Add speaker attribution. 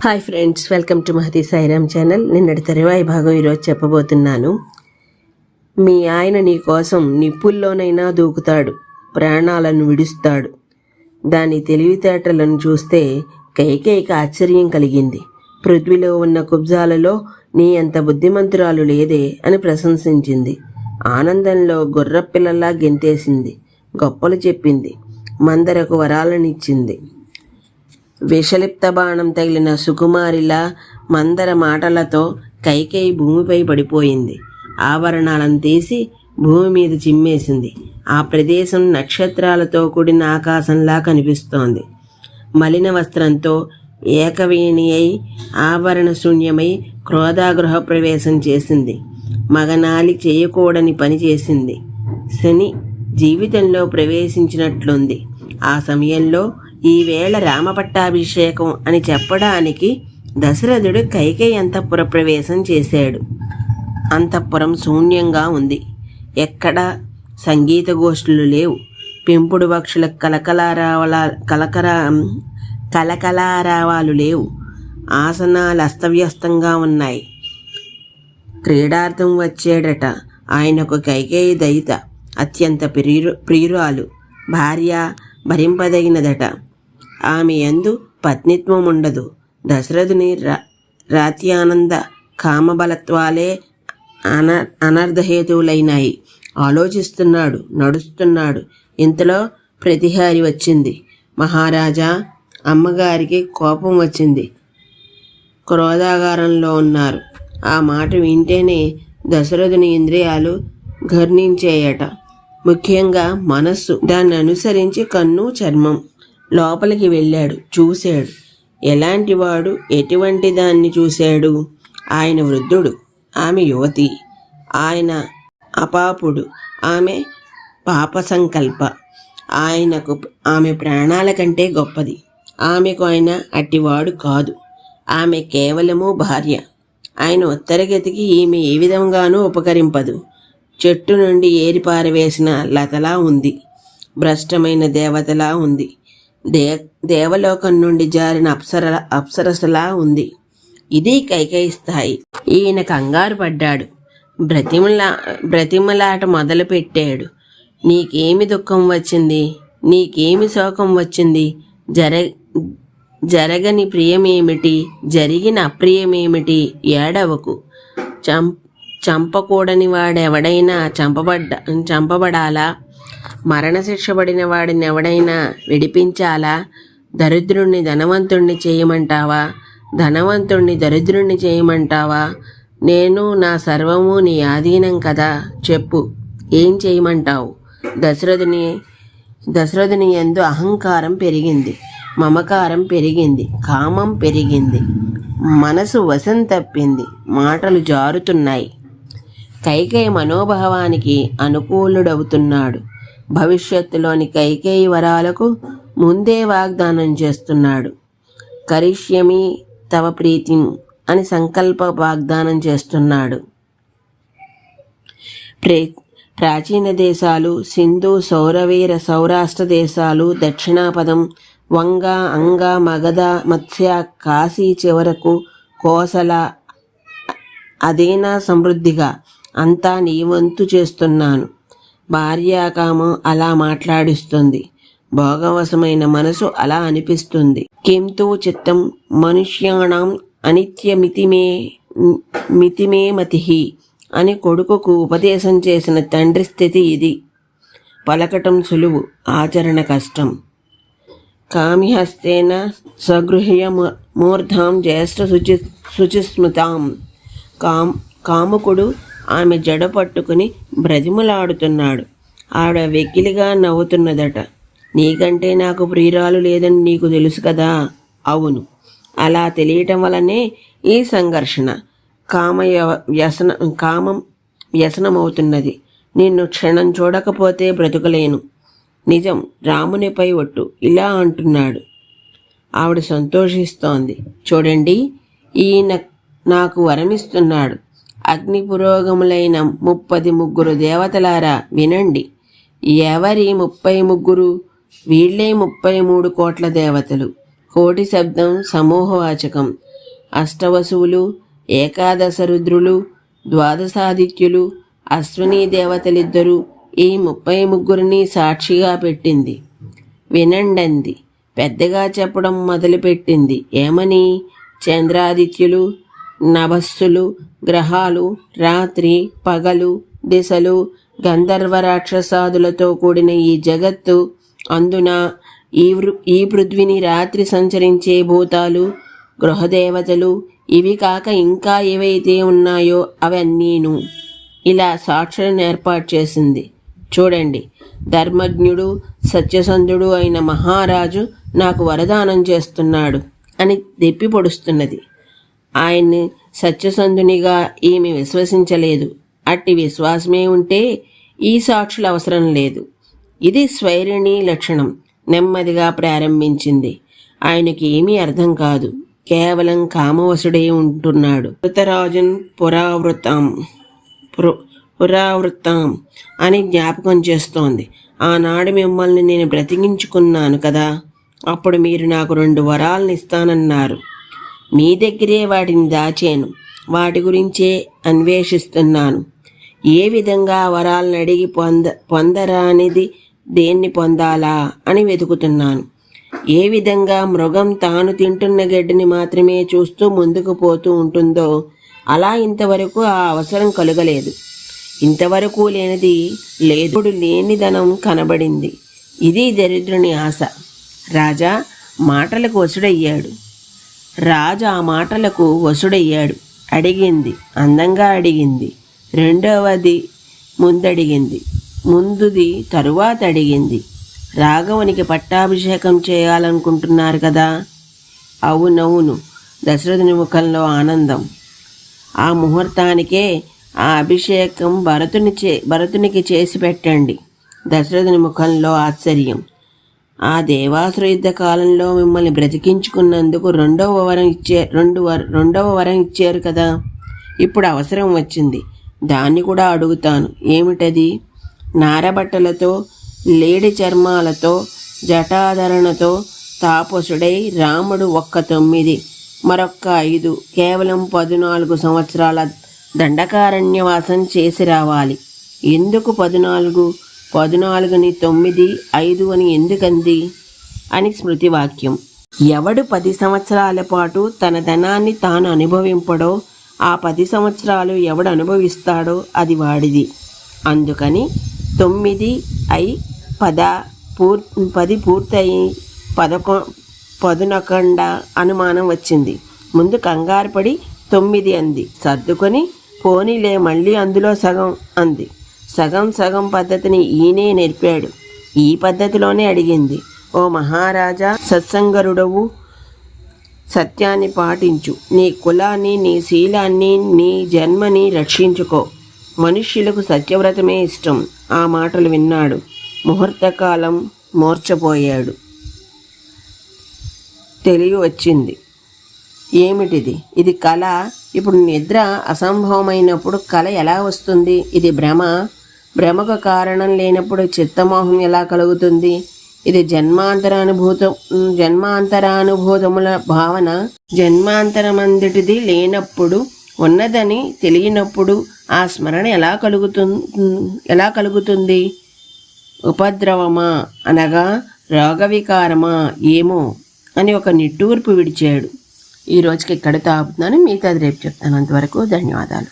Speaker 1: Hi friends, welcome to Mahathi Sairam channel. నిన్నటి తరువాయి భాగం ఈరోజు చెప్పబోతున్నాను. మీ ఆయన నీ కోసం నిప్పుల్లోనైనా దూకుతాడు, ప్రాణాలను విడుస్తాడు. దాని తెలివితేటలను చూస్తే కైకేయికి ఆశ్చర్యం కలిగింది. పృథ్వీలో ఉన్న కుబ్జాలలో నీ అంత బుద్ధిమంతురాలు లేదే అని ప్రశంసించింది. ఆనందంలో గుర్రపిల్లలా గెంతేసింది. గొప్పలు చెప్పింది. మందరకు వరాలనిచ్చింది. విషలిప్త బాణం తగిలిన సుకుమారిలా మందర మాటలతో కైకేయి భూమిపై పడిపోయింది. ఆభరణాలను తీసి భూమి మీద చిమ్మేసింది. ఆ ప్రదేశం నక్షత్రాలతో కూడిన ఆకాశంలా కనిపిస్తోంది. మలిన వస్త్రంతో ఏకవేణి అయి ఆభరణ శూన్యమై క్రోధాగృహ ప్రవేశం చేసింది. మగనాలి చేయకూడని పని చేసింది. శని జీవితంలో ప్రవేశించినట్లుంది. ఆ సమయంలో ఈవేళ రామపట్టాభిషేకం అని చెప్పడానికి దశరథుడు కైకేయి అంతఃపుర ప్రవేశం చేశాడు. అంతఃపురం శూన్యంగా ఉంది. ఎక్కడా సంగీత గోష్ఠులు లేవు. పెంపుడు పక్షుల కలకలారావాలు లేవు. ఆసనాలు అస్తవ్యస్తంగా ఉన్నాయి. క్రీడార్థం వచ్చాడట. ఆయనకు కైకేయి దయిత అత్యంత ప్రియురాలు, భార్య, భరింపదగినదట. ఆమె యందు పత్నిత్వం ఉండదు. దశరథుని రాత్యానంద కామబలత్వాలే అనర్ధహేతువులైనాయి. ఆలోచిస్తున్నాడు, నడుస్తున్నాడు. ఇంతలో ప్రతిహారి వచ్చింది. మహారాజా, అమ్మగారికి కోపం వచ్చింది, క్రోధాగారంలో ఉన్నారు. ఆ మాట వింటేనే దశరథుని ఇంద్రియాలు ఘర్ణించేయట. ముఖ్యంగా మనస్సు. దాన్ని అనుసరించి కన్ను, చర్మం. లోపలికి వెళ్ళాడు, చూశాడు. ఎలాంటివాడు, ఎటువంటి దాన్ని చూశాడు? ఆయన వృద్ధుడు, ఆమె యువతి. ఆయన అపాపుడు, ఆమె పాప సంకల్ప. ఆయనకు ఆమె ప్రాణాల కంటే గొప్పది. ఆమెకు ఆయన అట్టివాడు కాదు. ఆమె కేవలము భార్య. ఆయన ఉత్తరగతికి ఈమె ఏ విధంగానూ ఉపకరింపదు. చెట్టు నుండి ఏరిపారవేసిన లతలా ఉంది. భ్రష్టమైన దేవతలా ఉంది. దేవలోకం నుండి జారిన అప్సరసలా ఉంది. ఇది కైకేయి స్థాయి. ఈయన కంగారు పడ్డాడు. బ్రతిమలాట మొదలు పెట్టాడు. నీకేమి దుఃఖం వచ్చింది? నీకేమి శోకం వచ్చింది? జరగని ప్రియమేమిటి? జరిగిన అప్రియమేమిటి? ఏడవకు. చంపకూడని వాడెవడైనా చంపబడాలా? మరణశిక్ష పడిన వాడిని ఎవడైనా విడిపించాలా? దరిద్రుణ్ణి ధనవంతుణ్ణి చేయమంటావా? ధనవంతుణ్ణి దరిద్రుణ్ణి చేయమంటావా? నేను నా సర్వము నీ ఆధీనం కదా, చెప్పు, ఏం చేయమంటావు? దశరథుని యందు అహంకారం పెరిగింది, మమకారం పెరిగింది, కామం పెరిగింది. మనసు వశం తప్పింది. మాటలు జారుతున్నాయి. కైకేయి మనోభావానికి అనుకూలుడవుతున్నాడు. భవిష్యత్తులోని కైకేయి వరాలకు ముందే వాగ్దానం చేస్తున్నాడు. కరిష్యమి తవ ప్రీతిం అని సంకల్ప వాగ్దానం చేస్తున్నాడు. ప్రాచీన దేశాలు, సింధు, సౌరవీర, సౌరాష్ట్ర దేశాలు, దక్షిణాపదం, వంగ, అంగ, మగధ, మత్స్య, కాశీ చివరకు కోసల, అదేనా సమృద్ధిగా అంతా నీ వంతు చేస్తున్నాను. భార్యాకామం అలా మాట్లాడిస్తుంది. భోగవశమైన మనసు అలా అనిపిస్తుంది. కింతు చిత్తం మనుష్యాణం మితిమే మతిహి అని కొడుకుకు ఉపదేశం చేసిన తండ్రి స్థితి ఇది. పలకటం సులువు, ఆచరణ కష్టం. కామిహస్తేన సగృహ్య మూర్ధాం జ్యేష్ఠ శుచిస్మృతాం. కాముకుడు ఆమె జడ పట్టుకుని బ్రతిమలాడుతున్నాడు. ఆవిడ వెకిలిగా నవ్వుతున్నదట. నీకంటే నాకు ప్రియురాలు లేదని నీకు తెలుసు కదా? అవును. అలా తెలియటం వలనే ఈ సంఘర్షణ. కామం వ్యసనమవుతున్నది. నిన్ను క్షణం చూడకపోతే బ్రతుకలేను. నిజం, రామునిపై ఒట్టు, ఇలా అంటున్నాడు. ఆవిడ సంతోషిస్తోంది. చూడండి, ఈయన నాకు వరమిస్తున్నాడు. అగ్ని పురోగములైన 33 దేవతలారా వినండి. ఎవరి 33? వీళ్ళే 33 కోట్ల దేవతలు. కోటి శబ్దం సమూహవాచకం. అష్టవసువులు, ఏకాదశ రుద్రులు, ద్వాదశాదిత్యులు, అశ్విని దేవతలిద్దరూ ఈ 33 సాక్షిగా పెట్టింది. వినండంది. పెద్దగా చెప్పడం మొదలుపెట్టింది. ఏమని? చంద్రాదిత్యులు, నభస్సులు, గ్రహాలు, రాత్రి పగలు, దిశలు, గంధర్వ రాక్షసాదులతో కూడిన ఈ జగత్తు, అందున ఈ పృథ్వీని రాత్రి సంచరించే భూతాలు, గృహదేవతలు, ఇవి కాక ఇంకా ఏవైతే ఉన్నాయో అవన్నీను ఇలా సాక్షులను ఏర్పాటు చేసింది. చూడండి, ధర్మజ్ఞుడు సత్యసంధుడు అయిన మహారాజు నాకు వరదానం చేస్తున్నాడు అని దెప్పి పొడుస్తున్నది. ఆయన్ని సత్యసంధునిగా ఈమె విశ్వసించలేదు. అట్టి విశ్వాసమే ఉంటే ఈ సాక్షుల అవసరం లేదు. ఇది స్వైరిణి లక్షణం. నెమ్మదిగా ప్రారంభించింది. ఆయనకి ఏమీ అర్థం కాదు. కేవలం కామవశుడై ఉంటున్నాడు. ధృతరాజన్ పురావృత్తం అని జ్ఞాపకం చేస్తోంది. ఆనాడు మిమ్మల్ని నేను బ్రతికించుకున్నాను కదా, అప్పుడు మీరు నాకు 2 వరాలను ఇస్తానన్నారు. మీ దగ్గరే వాటిని దాచాను. వాటి గురించే అన్వేషిస్తున్నాను. ఏ విధంగా వరాలను అడిగి పొందరానిది దేన్ని పొందాలా అని వెతుకుతున్నాను. ఏ విధంగా మృగం తాను తింటున్న గడ్డిని మాత్రమే చూస్తూ ముందుకు పోతూ ఉంటుందో అలా ఇంతవరకు ఆ అవసరం కలగలేదు. ఇంతవరకు లేనిది లేదుడు లేనిదనం కనబడింది. ఇది దరిద్రుని ఆశ. రాజా మాటలకు వసుడయ్యాడు. రాజు ఆ మాటలకు వసుడయ్యాడు. అడిగింది, అందంగా అడిగింది. రెండవది ముందడిగింది, ముందుది తరువాత అడిగింది. రాఘవునికి పట్టాభిషేకం చేయాలనుకుంటున్నారు కదా? అవునవును. దశరథుని ముఖంలో ఆనందం. ఆ ముహూర్తానికే ఆ అభిషేకం భరతునికి చేసి పెట్టండి. దశరథుని ముఖంలో ఆశ్చర్యం. ఆ దేవాసుర యుద్ధ కాలంలో మిమ్మల్ని బ్రతికించుకున్నందుకు రెండవ వరం ఇచ్చారు కదా. ఇప్పుడు అవసరం వచ్చింది. దాన్ని కూడా అడుగుతాను. ఏమిటది? నారబట్టలతో, లేడి చర్మాలతో, జటాధరణతో తాపసుడై రాముడు 9, మరొక్క 5, కేవలం 14 సంవత్సరాల దండకారణ్యవాసం చేసి రావాలి. ఎందుకు 14? 14ని 9, 5 అని ఎందుకంది అని స్మృతివాక్యం. ఎవడు 10 సంవత్సరాల పాటు తన ధనాన్ని తాను అనుభవింపడో ఆ 10 సంవత్సరాలు ఎవడు అనుభవిస్తాడో అది వాడిది. అందుకని 9 అయి 10 పూర్తయి 11 అనుమానం వచ్చింది. ముందు కంగారు పడి 9 అంది. సర్దుకొని పోనీలే మళ్ళీ అందులో సగం అంది. సగం పద్ధతిని ఈయనే నేర్పాడు. ఈ పద్ధతిలోనే అడిగింది. ఓ మహారాజా, సత్సంగరుడవు, సత్యాన్ని పాటించు. నీ కులాన్ని, నీ శీలాన్ని, నీ జన్మని రక్షించుకో. మనుష్యులకు సత్యవ్రతమే ఇష్టం. ఆ మాటలు విన్నాడు. ముహూర్తకాలం మూర్ఛపోయాడు. తెలివి వచ్చింది. ఏమిటిది? ఇది కళ. ఇప్పుడు నిద్ర అసంభవమైనప్పుడు కళ ఎలా వస్తుంది? ఇది భ్రమకు కారణం లేనప్పుడు చిత్తమోహం ఎలా కలుగుతుంది? ఇది జన్మాంతరానుభూతముల భావన. జన్మాంతరమందుటిది లేనప్పుడు, ఉన్నదని తెలియనప్పుడు ఆ స్మరణ ఎలా కలుగుతుంది? ఉపద్రవమా అనగా రోగవికారమా ఏమో అని ఒక నిట్టూర్పు విడిచాడు. ఈ రోజుకి ఇక్కడ ఆపుతున్నాను. మిగతాది రేపు చెప్తాను. అంతవరకు ధన్యవాదాలు.